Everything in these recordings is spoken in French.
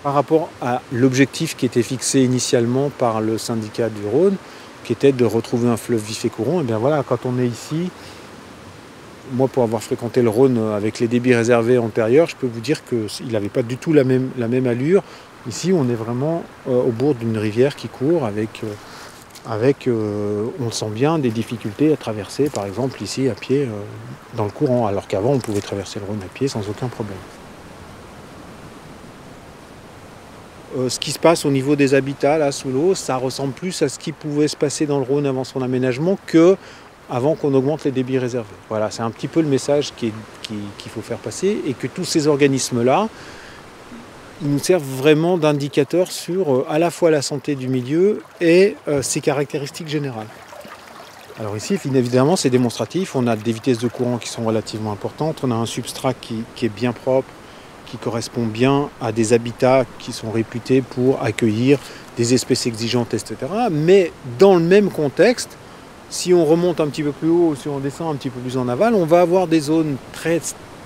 par rapport à l'objectif qui était fixé initialement par le syndicat du Rhône, qui était de retrouver un fleuve vif et courant. Et bien voilà, quand on est ici, moi pour avoir fréquenté le Rhône avec les débits réservés antérieurs, je peux vous dire qu'il n'avait pas du tout la même allure. Ici, on est vraiment au bord d'une rivière qui court avec, on le sent bien, des difficultés à traverser, par exemple ici à pied dans le courant, alors qu'avant on pouvait traverser le Rhône à pied sans aucun problème. Ce qui se passe au niveau des habitats là sous l'eau, ça ressemble plus à ce qui pouvait se passer dans le Rhône avant son aménagement que avant qu'on augmente les débits réservés. Voilà, c'est un petit peu le message qu'il faut faire passer, et que tous ces organismes-là, ils nous servent vraiment d'indicateur sur à la fois la santé du milieu et ses caractéristiques générales. Alors ici, évidemment, c'est démonstratif. On a des vitesses de courant qui sont relativement importantes. On a un substrat qui est bien propre, qui correspond bien à des habitats qui sont réputés pour accueillir des espèces exigeantes, etc. Mais dans le même contexte, si on remonte un petit peu plus haut, si on descend un petit peu plus en aval, on va avoir des zones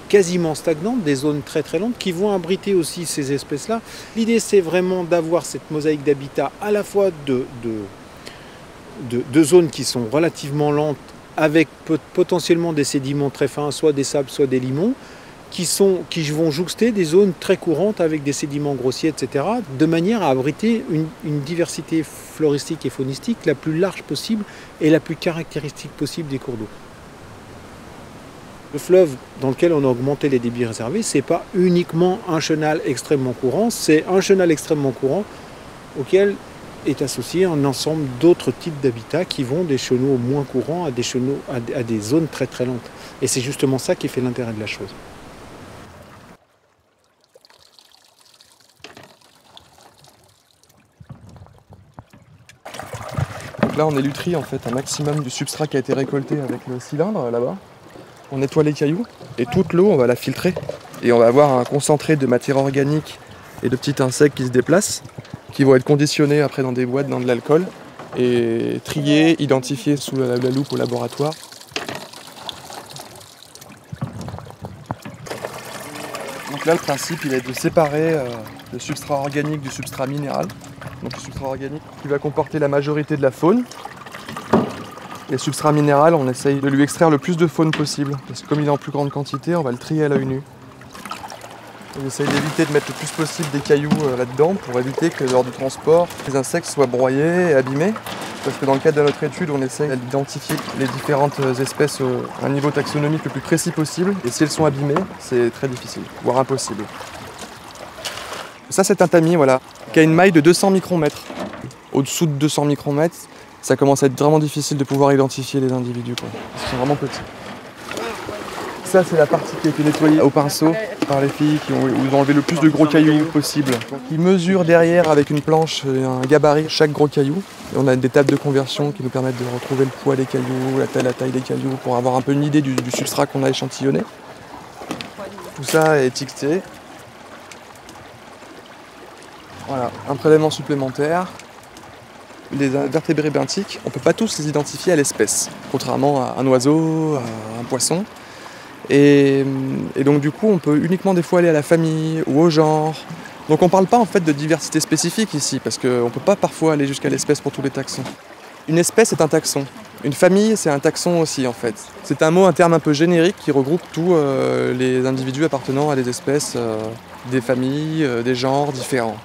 quasiment stagnantes, des zones très très lentes qui vont abriter aussi ces espèces-là. L'idée, c'est vraiment d'avoir cette mosaïque d'habitats à la fois de zones qui sont relativement lentes, avec potentiellement des sédiments très fins, soit des sables, soit des limons, qui vont jouxter des zones très courantes avec des sédiments grossiers, etc., de manière à abriter une diversité floristique et faunistique la plus large possible et la plus caractéristique possible des cours d'eau. Le fleuve dans lequel on a augmenté les débits réservés, ce n'est pas uniquement un chenal extrêmement courant, c'est un chenal extrêmement courant auquel est associé un ensemble d'autres types d'habitats qui vont des chenaux moins courants à des zones très très lentes. Et c'est justement ça qui fait l'intérêt de la chose. Donc là on élutrie en fait un maximum du substrat qui a été récolté avec le cylindre là-bas. On nettoie les cailloux et toute l'eau on va la filtrer et on va avoir un concentré de matière organique et de petits insectes qui se déplacent, qui vont être conditionnés après dans des boîtes dans de l'alcool et triés, identifiés sous la loupe au laboratoire. Donc là le principe il est de séparer le substrat organique du substrat minéral. Donc le substrat organique qui va comporter la majorité de la faune. Et le substrat minéral, on essaye de lui extraire le plus de faune possible. Parce que comme il est en plus grande quantité, on va le trier à l'œil nu. On essaye d'éviter de mettre le plus possible des cailloux là-dedans pour éviter que lors du transport, les insectes soient broyés et abîmés. Parce que dans le cadre de notre étude, on essaye d'identifier les différentes espèces à un niveau taxonomique le plus précis possible. Et si elles sont abîmées, c'est très difficile, voire impossible. Ça, c'est un tamis, voilà, qui a une maille de 200 micromètres. Au-dessous de 200 micromètres, ça commence à être vraiment difficile de pouvoir identifier les individus, quoi. Ils sont vraiment petits. Ça, c'est la partie qui a été nettoyée au pinceau par les filles qui ont enlevé le plus de gros cailloux possible. Ils mesurent derrière avec une planche un gabarit chaque gros caillou. Et on a des tables de conversion qui nous permettent de retrouver le poids des cailloux, la taille des cailloux, pour avoir un peu une idée du substrat qu'on a échantillonné. Tout ça est étiqueté. Voilà, un prélèvement supplémentaire. Les invertébrés benthiques, on ne peut pas tous les identifier à l'espèce, contrairement à un oiseau, à un poisson. Et donc du coup, on peut uniquement des fois aller à la famille ou au genre. Donc on ne parle pas en fait de diversité spécifique ici, parce qu'on ne peut pas parfois aller jusqu'à l'espèce pour tous les taxons. Une espèce est un taxon. Une famille, c'est un taxon aussi en fait. C'est un terme un peu générique qui regroupe tous les individus appartenant à des espèces, des familles, des genres différents.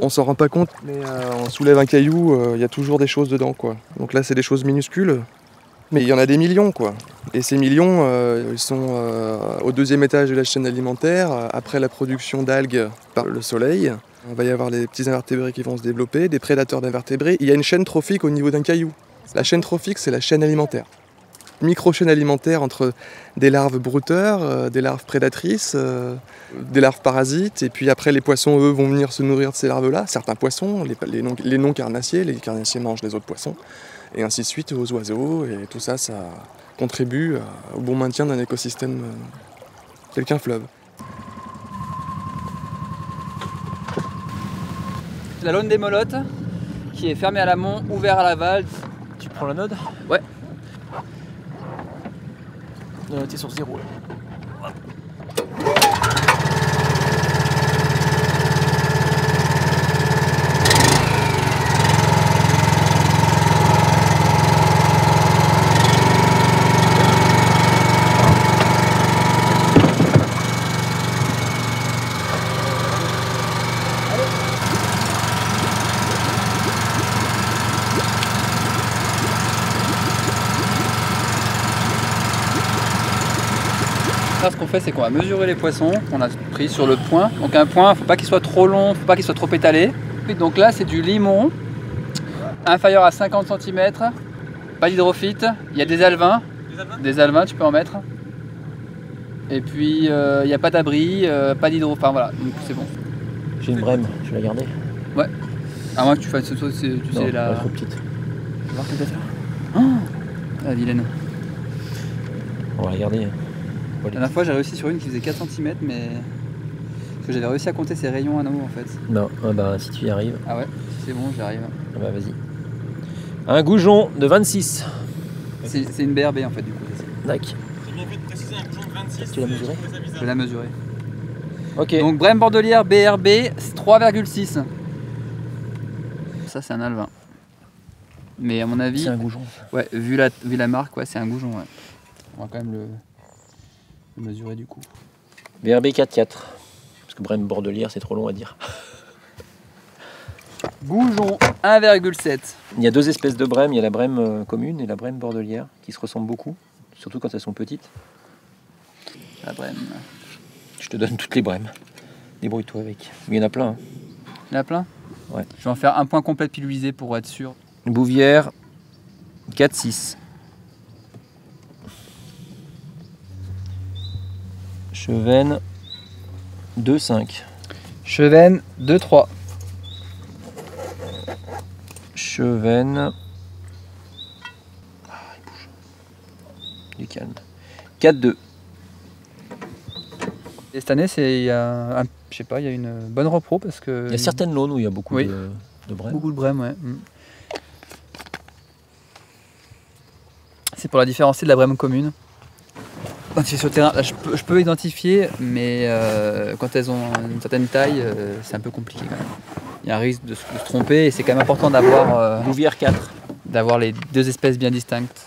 On s'en rend pas compte, mais on soulève un caillou, il y a toujours des choses dedans, quoi. Donc là, c'est des choses minuscules, mais il y en a des millions, quoi. Et ces millions, ils sont au deuxième étage de la chaîne alimentaire, après la production d'algues par le soleil. Il va y avoir des petits invertébrés qui vont se développer, des prédateurs d'invertébrés. Il y a une chaîne trophique au niveau d'un caillou. La chaîne trophique, c'est la chaîne alimentaire. Micro-chaîne alimentaire entre des larves brouteurs, des larves prédatrices, des larves parasites, et puis après les poissons, eux, vont venir se nourrir de ces larves-là. Certains poissons, les non-carnassiers, les carnassiers mangent les autres poissons, et ainsi de suite aux oiseaux, et tout ça, ça contribue au bon maintien d'un écosystème tel qu'un fleuve. La Laune des Molottes, qui est fermée à l'amont, ouverte à l'aval. Tu prends la node? Ouais. T'es sur 0 là. ça, ce qu'on fait, c'est qu'on va mesurer les poissons qu'on a pris sur le point. Donc un point, il ne faut pas qu'il soit trop long, faut pas qu'il soit trop étalé. Et donc là, c'est du limon, inférieur à 50 cm, pas d'hydrophyte. Il y a des alevins. Des alevins, tu peux en mettre. Et puis, il n'y a pas d'abri, pas d'hydro. Enfin voilà, donc c'est bon. J'ai une brème, je vais la garder. Ouais. À moins que tu fasses ce tu Non, sais, la. elle est trop petite. Tu vas voir peut-être là. Ah, vilaine. On va la garder. La dernière fois, j'ai réussi sur une qui faisait 4 cm, mais. Parce que j'avais réussi à compter ses rayons à nouveau en fait. Non, ah bah si tu y arrives. Ah ouais, c'est bon, j'y arrive. Ah bah vas-y. Un goujon de 26. C'est une BRB en fait, du coup. Dac. J'ai bien fait de préciser un goujon de 26. Tu l'as mesuré? Je vais la mesurer. Ok. Donc, brème bordelière BRB, c'est 3,6. Ça, c'est un alevin. Mais à mon avis. C'est un goujon. Ouais, vu la marque, ouais, c'est un goujon. Ouais. On va quand même le mesurer du coup. BRB 4-4. Parce que brème bordelière, c'est trop long à dire. Goujon 1,7. Il y a deux espèces de brème. Il y a la brème commune et la brème bordelière qui se ressemblent beaucoup. Surtout quand elles sont petites. La brème. Je te donne toutes les brèmes. Débrouille-toi avec. Mais il y en a plein. Hein. Il y en a plein? Ouais. Je vais en faire un point complet pilulisé pour être sûr. Bouvière 4-6. Chevaine 2-5. Chevaine 2,3. Chevaine. Ah, il bouge. Du calme. 4-2. Et cette année, il y a je sais pas, il y a une bonne repro parce que. Il y a certaines launes où il y a beaucoup Oui. de brème. Beaucoup de brème, ouais. C'est pour la différencier de la brème commune. Quand tu es sur le terrain, là, je peux identifier, mais quand elles ont une certaine taille, c'est un peu compliqué quand même. Il y a un risque de se tromper et c'est quand même important d'avoir Bouvière 4. d'avoir les deux espèces bien distinctes.